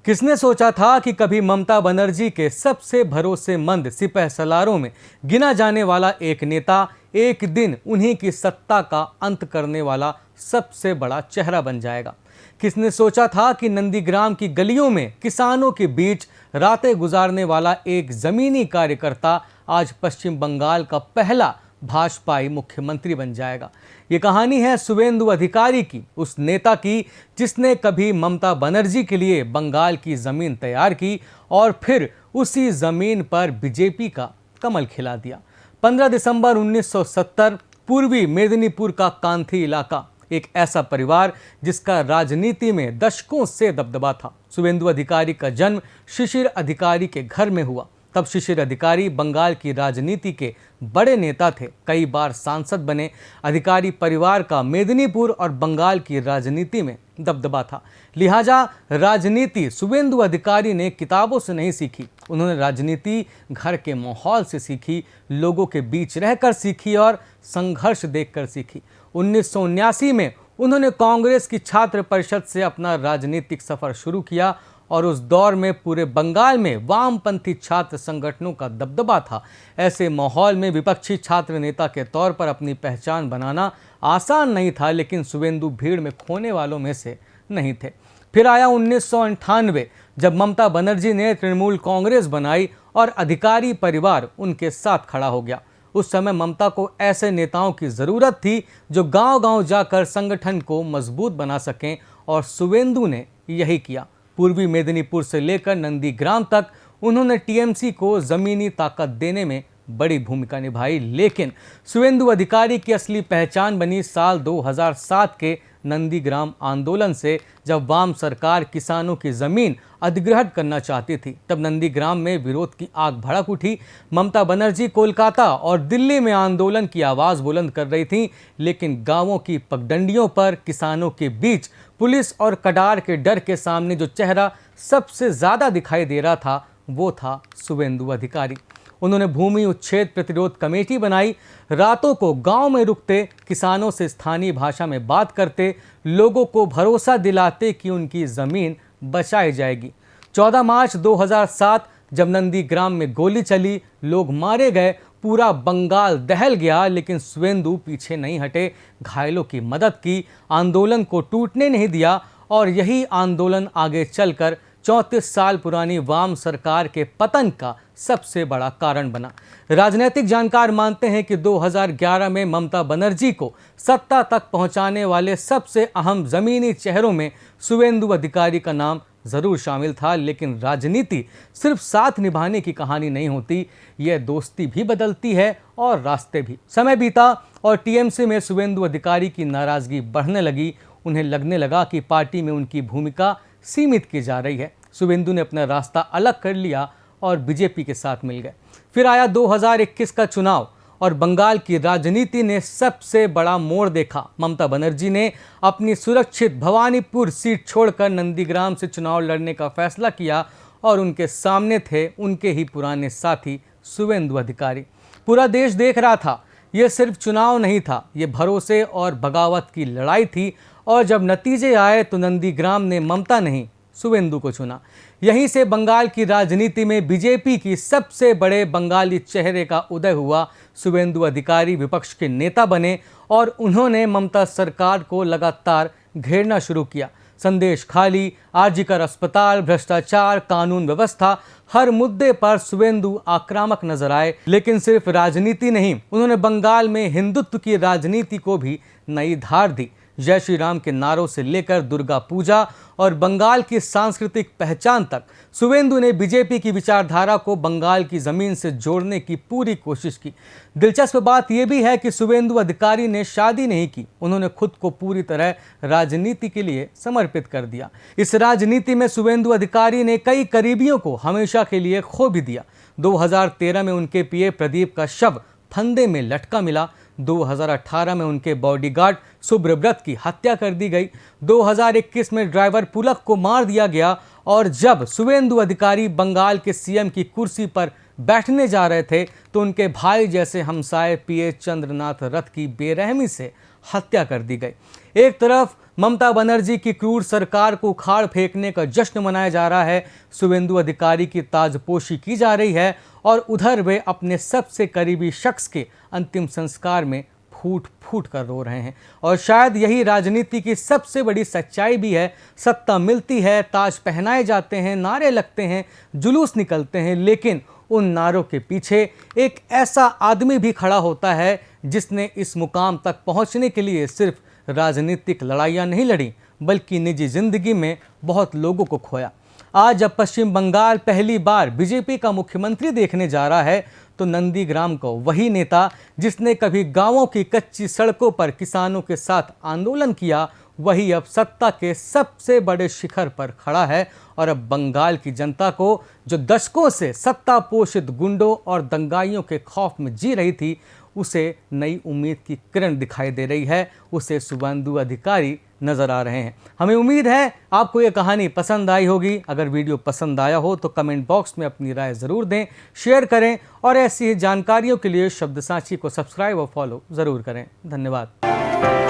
किसने सोचा था कि कभी ममता बनर्जी के सबसे भरोसेमंद सिपह सलारों में गिना जाने वाला एक नेता एक दिन उन्हीं की सत्ता का अंत करने वाला सबसे बड़ा चेहरा बन जाएगा। किसने सोचा था कि नंदीग्राम की गलियों में किसानों के बीच रातें गुजारने वाला एक जमीनी कार्यकर्ता आज पश्चिम बंगाल का पहला भाजपाई मुख्यमंत्री बन जाएगा। ये कहानी है शुवेंदु अधिकारी की, उस नेता की जिसने कभी ममता बनर्जी के लिए बंगाल की जमीन तैयार की और फिर उसी जमीन पर बीजेपी का कमल खिला दिया। 15 दिसंबर 1970 पूर्वी मेदिनीपुर का कांथी इलाका, एक ऐसा परिवार जिसका राजनीति में दशकों से दबदबा था। शुवेंदु अधिकारी का जन्म शिशिर अधिकारी के घर में हुआ। तब शिशिर अधिकारी बंगाल की राजनीति के बड़े नेता थे, कई बार सांसद बने। अधिकारी परिवार का मेदिनीपुर और बंगाल की राजनीति में दबदबा था, लिहाजा राजनीति शुवेंदु अधिकारी ने किताबों से नहीं सीखी। उन्होंने राजनीति घर के माहौल से सीखी, लोगों के बीच रहकर सीखी और संघर्ष देखकर सीखी। 1979 में उन्होंने कांग्रेस की छात्र परिषद से अपना राजनीतिक सफर शुरू किया और उस दौर में पूरे बंगाल में वामपंथी छात्र संगठनों का दबदबा था। ऐसे माहौल में विपक्षी छात्र नेता के तौर पर अपनी पहचान बनाना आसान नहीं था, लेकिन शुवेंदु भीड़ में खोने वालों में से नहीं थे। फिर आया 1998 जब ममता बनर्जी ने तृणमूल कांग्रेस बनाई और अधिकारी परिवार उनके साथ खड़ा हो गया। उस समय ममता को ऐसे नेताओं की ज़रूरत थी जो गांव-गांव जाकर संगठन को मजबूत बना सकें, और शुवेंदु ने यही किया। पूर्वी मेदिनीपुर से लेकर नंदीग्राम तक उन्होंने टीएमसी को ज़मीनी ताकत देने में बड़ी भूमिका निभाई। लेकिन शुवेंदु अधिकारी की असली पहचान बनी साल 2007 के नंदीग्राम आंदोलन से, जब वाम सरकार किसानों की ज़मीन अधिग्रहण करना चाहती थी। तब नंदीग्राम में विरोध की आग भड़क उठी। ममता बनर्जी कोलकाता और दिल्ली में आंदोलन की आवाज़ बुलंद कर रही थी, लेकिन गांवों की पगडंडियों पर किसानों के बीच पुलिस और कडार के डर के सामने जो चेहरा सबसे ज़्यादा दिखाई दे रहा था वो था शुवेंदु अधिकारी। उन्होंने भूमि उच्छेद प्रतिरोध कमेटी बनाई, रातों को गांव में रुकते, किसानों से स्थानीय भाषा में बात करते, लोगों को भरोसा दिलाते कि उनकी ज़मीन बचाई जाएगी। 14 मार्च 2007 जब नंदीग्राम में गोली चली, लोग मारे गए, पूरा बंगाल दहल गया, लेकिन शुवेंदु पीछे नहीं हटे, घायलों की मदद की, आंदोलन को टूटने नहीं दिया, और यही आंदोलन आगे चलकर 34 साल पुरानी वाम सरकार के पतन का सबसे बड़ा कारण बना। राजनीतिक जानकार मानते हैं कि 2011 में ममता बनर्जी को सत्ता तक पहुंचाने वाले सबसे अहम जमीनी चेहरों में शुवेंदु अधिकारी का नाम ज़रूर शामिल था। लेकिन राजनीति सिर्फ साथ निभाने की कहानी नहीं होती, यह दोस्ती भी बदलती है और रास्ते भी। समय बीता और टीएमसी में शुवेंदु अधिकारी की नाराज़गी बढ़ने लगी। उन्हें लगने लगा कि पार्टी में उनकी भूमिका सीमित की जा रही है। शुवेंदु ने अपना रास्ता अलग कर लिया और बीजेपी के साथ मिल गए। फिर आया 2021 का चुनाव और बंगाल की राजनीति ने सबसे बड़ा मोड़ देखा। ममता बनर्जी ने अपनी सुरक्षित भवानीपुर सीट छोड़कर नंदीग्राम से चुनाव लड़ने का फैसला किया, और उनके सामने थे उनके ही पुराने साथी शुवेंदु अधिकारी। पूरा देश देख रहा था, ये सिर्फ चुनाव नहीं था, ये भरोसे और बगावत की लड़ाई थी। और जब नतीजे आए तो नंदीग्राम ने ममता नहीं, शुवेंदु को चुना। यहीं से बंगाल की राजनीति में बीजेपी की सबसे बड़े बंगाली चेहरे का उदय हुआ। शुवेंदु अधिकारी विपक्ष के नेता बने और उन्होंने ममता सरकार को लगातार घेरना शुरू किया। संदेश खाली, आरजीकर अस्पताल, भ्रष्टाचार, कानून व्यवस्था, हर मुद्दे पर शुवेंदु आक्रामक नजर आए। लेकिन सिर्फ राजनीति नहीं, उन्होंने बंगाल में हिंदुत्व की राजनीति को भी नई धार दी। जय श्री राम के नारों से लेकर दुर्गा पूजा और बंगाल की सांस्कृतिक पहचान तक शुवेंदु ने बीजेपी की विचारधारा को बंगाल की ज़मीन से जोड़ने की पूरी कोशिश की। दिलचस्प बात यह भी है कि शुवेंदु अधिकारी ने शादी नहीं की, उन्होंने खुद को पूरी तरह राजनीति के लिए समर्पित कर दिया। इस राजनीति में शुवेंदु अधिकारी ने कई करीबियों को हमेशा के लिए खो भी दिया। 2013 में उनके पीए प्रदीप का शव फंदे में लटका मिला। 2018 में उनके बॉडीगार्ड सुब्रव्रत की हत्या कर दी गई। 2021 में ड्राइवर पुलक को मार दिया गया। और जब शुवेंदु अधिकारी बंगाल के सीएम की कुर्सी पर बैठने जा रहे थे तो उनके भाई जैसे हमसाए पीए चंद्रनाथ रथ की बेरहमी से हत्या कर दी गई। एक तरफ ममता बनर्जी की क्रूर सरकार को उखाड़ फेंकने का जश्न मनाया जा रहा है, शुभेंदु अधिकारी की ताजपोशी की जा रही है, और उधर वे अपने सबसे करीबी शख्स के अंतिम संस्कार में फूट फूट कर रो रहे हैं। और शायद यही राजनीति की सबसे बड़ी सच्चाई भी है। सत्ता मिलती है, ताज पहनाए जाते हैं, नारे लगते हैं, जुलूस निकलते हैं, लेकिन उन नारों के पीछे एक ऐसा आदमी भी खड़ा होता है जिसने इस मुकाम तक पहुंचने के लिए सिर्फ राजनीतिक लड़ाइयां नहीं लड़ी, बल्कि निजी जिंदगी में बहुत लोगों को खोया। आज जब पश्चिम बंगाल पहली बार बीजेपी का मुख्यमंत्री देखने जा रहा है, तो नंदीग्राम को वही नेता जिसने कभी गांवों की कच्ची सड़कों पर किसानों के साथ आंदोलन किया, वही अब सत्ता के सबसे बड़े शिखर पर खड़ा है। और अब बंगाल की जनता को, जो दशकों से सत्ता पोषित गुंडों और दंगाइयों के खौफ में जी रही थी, उसे नई उम्मीद की किरण दिखाई दे रही है। उसे शुभेंदु अधिकारी नजर आ रहे हैं। हमें उम्मीद है आपको ये कहानी पसंद आई होगी। अगर वीडियो पसंद आया हो तो कमेंट बॉक्स में अपनी राय ज़रूर दें, शेयर करें, और ऐसी ही जानकारियों के लिए शब्द साची को सब्सक्राइब और फॉलो ज़रूर करें। धन्यवाद।